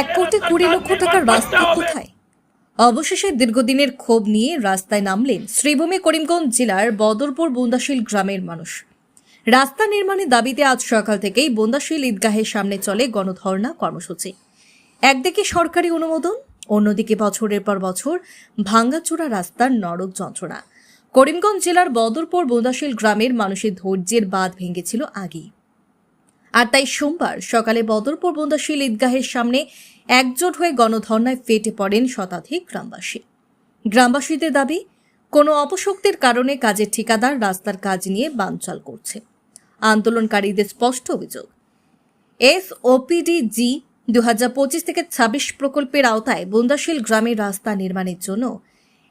1,20,00,000 টাকার রাস্তা কোথায়? অবশেষে দীর্ঘদিনের ক্ষোভ নিয়ে রাস্তায় নামলেন শ্রীভূমি করিমগঞ্জ জেলার বদরপুর বুন্দাশীল গ্রামের মানুষ। রাস্তা নির্মাণের দাবিতে আজ সকাল থেকেই বুন্দাশীল ঈদগাহের সামনে চলে গণধর্ণা কর্মসূচি। একদিকে সরকারি অনুমোদন, অন্যদিকে বছরের পর বছর ভাঙ্গাচোরা রাস্তার নরক যন্ত্রণা। করিমগঞ্জ জেলার বদরপুর বুন্দাশীল গ্রামের মানুষের ধৈর্যের বাঁধ ভেঙেছিল আগেই। আর তাই সোমবার সকালে বদরপুর বুন্দাশীল ঈদগাহের সামনে একজোট হয়ে গণধর্ণায় ফেটে পড়েন শতাধিক গ্রামবাসী। গ্রামবাসীদের দাবি, কোনো অপশক্তির কারণে কাজের ঠিকাদার রাস্তার কাজ নিয়ে বানচাল করছে। আন্দোলনকারীদের স্পষ্ট অভিযোগ, SOPDG 2025 থেকে 26 প্রকল্পের আওতায় বুন্দাশীল গ্রামের রাস্তা নির্মাণের জন্য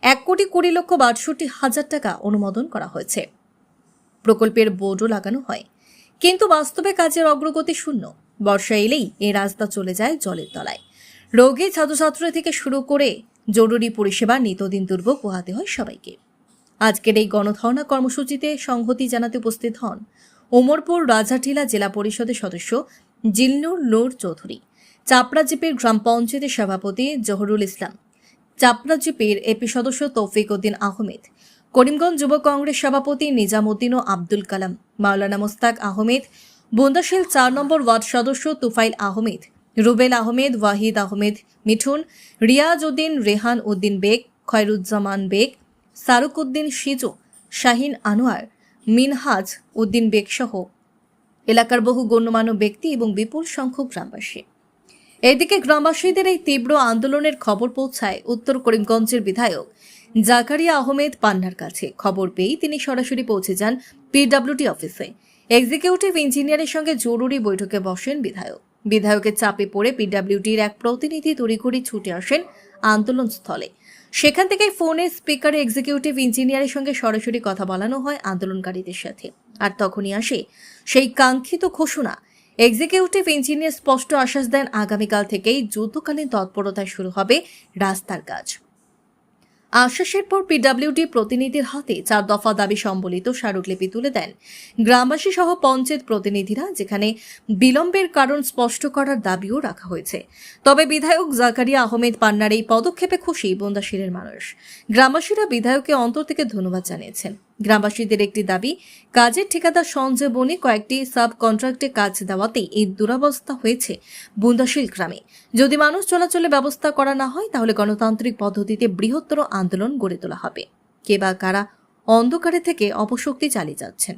1,20,62,000 টাকা অনুমোদন করা হয়েছে। প্রকল্পের বোর্ডও লাগানো হয়, কিন্তু বাস্তবে কাজের অগ্রগতি শূন্য। বর্ষা এলেই এই রাস্তা চলে যায় জলের তলায়। রোগে ছাত্রছাত্রী থেকে শুরু করে জরুরি পরিষেবা নিত্যদিন দুর্ভোগ পোহাতে হয় সবাইকে। আজকের এই গণধর্ণা কর্মসূচিতে সংহতি জানাতে উপস্থিত হন ওমরপুর রাজাটিলা জেলা পরিষদের সদস্য জিল্লুর নূর চৌধুরী, চাপড়াজিপের গ্রাম পঞ্চায়েতের সভাপতি জহুরুল ইসলাম, চাপড়াজিপের এপি সদস্য তৌফিক উদ্দিন আহমেদ, করিমগঞ্জ যুব কংগ্রেস সভাপতি নিজামুদ্দিন ও আব্দুল কালাম, মাওলানা মোস্তাক আহমেদ, বুন্দাশীল 4 নম্বর ওয়ার্ড সদস্য তুফাইল আহমেদ, রুবেল আহমেদ, ওয়াহিদ আহমেদ মিঠুন, রিয়াজ উদ্দিন, রেহান উদ্দিন বেগ, খয়রুজ্জামান বেগ, সারুক উদ্দিন সিজু, শাহিন আনোয়ার, মিনহাজ উদ্দিন বেগ সহ এলাকার বহু গণ্যমান্য ব্যক্তি এবং বিপুল সংখ্যক গ্রামবাসী। এদিকে গ্রামবাসীদের এই তীব্র আন্দোলনের খবর পৌঁছায় উত্তর করিমগঞ্জের বিধায়ক জাকারিয়া আহমেদ পান্নার কাছে। খবর পেয়েই তিনি সরাসরি পৌঁছে যান PWD অফিসে। এক্সিকিউটিভ ইঞ্জিনিয়ারের সঙ্গে জরুরি বৈঠকে বসেন বিধায়ক। বিধায়কের চাপে পড়ে PWDর এক প্রতিনিধি তড়িঘড়ি ছুটে আসেন আন্দোলনস্থলে। সেখান থেকে ফোনে স্পিকারে এক্সিকিউটিভ ইঞ্জিনিয়ারের সঙ্গে সরাসরি কথা বলানো হয় আন্দোলনকারীদের সাথে। আর তখনই আসে সেই কাঙ্ক্ষিত ঘোষণা। এক্সিকিউটিভ ইঞ্জিনিয়ার স্পষ্ট আশ্বাস দেন, আগামীকাল থেকেই যুদ্ধকালীন তৎপরতায় শুরু হবে রাস্তার কাজ। আশ্বাসের পর PWD প্রতিনিধির হাতে 4 দফা দাবি সম্বলিত স্মারকলিপি তুলে দেন গ্রামবাসী সহ পঞ্চায়েত প্রতিনিধিরা, যেখানে বিলম্বের কারণ স্পষ্ট করার দাবিও রাখা হয়েছে। তবে বিধায়ক জাকারিয়া আহমেদ পান্নার এই পদক্ষেপে খুশি বুন্দাশীলের মানুষ। গ্রামবাসীরা বিধায়ককে অন্তর থেকে ধন্যবাদ জানিয়েছেন। গ্রামবাসীদের একটি দাবি, কাজের ঠিকাদার সঞ্জয় বনি কয়েকটি সাব কন্ট্রাক্টে কাজ দেওয়াতেই এই দুরবস্থা হয়েছে বুন্দাশীল গ্রামে। যদি মানুষ চলাচলের ব্যবস্থা করা না হয়, তাহলে গণতান্ত্রিক পদ্ধতিতে বৃহত্তর আন্দোলন গড়ে তোলা হবে। কে বা কারা অন্ধকারে থেকে অপশক্তি চালিয়ে যাচ্ছেন,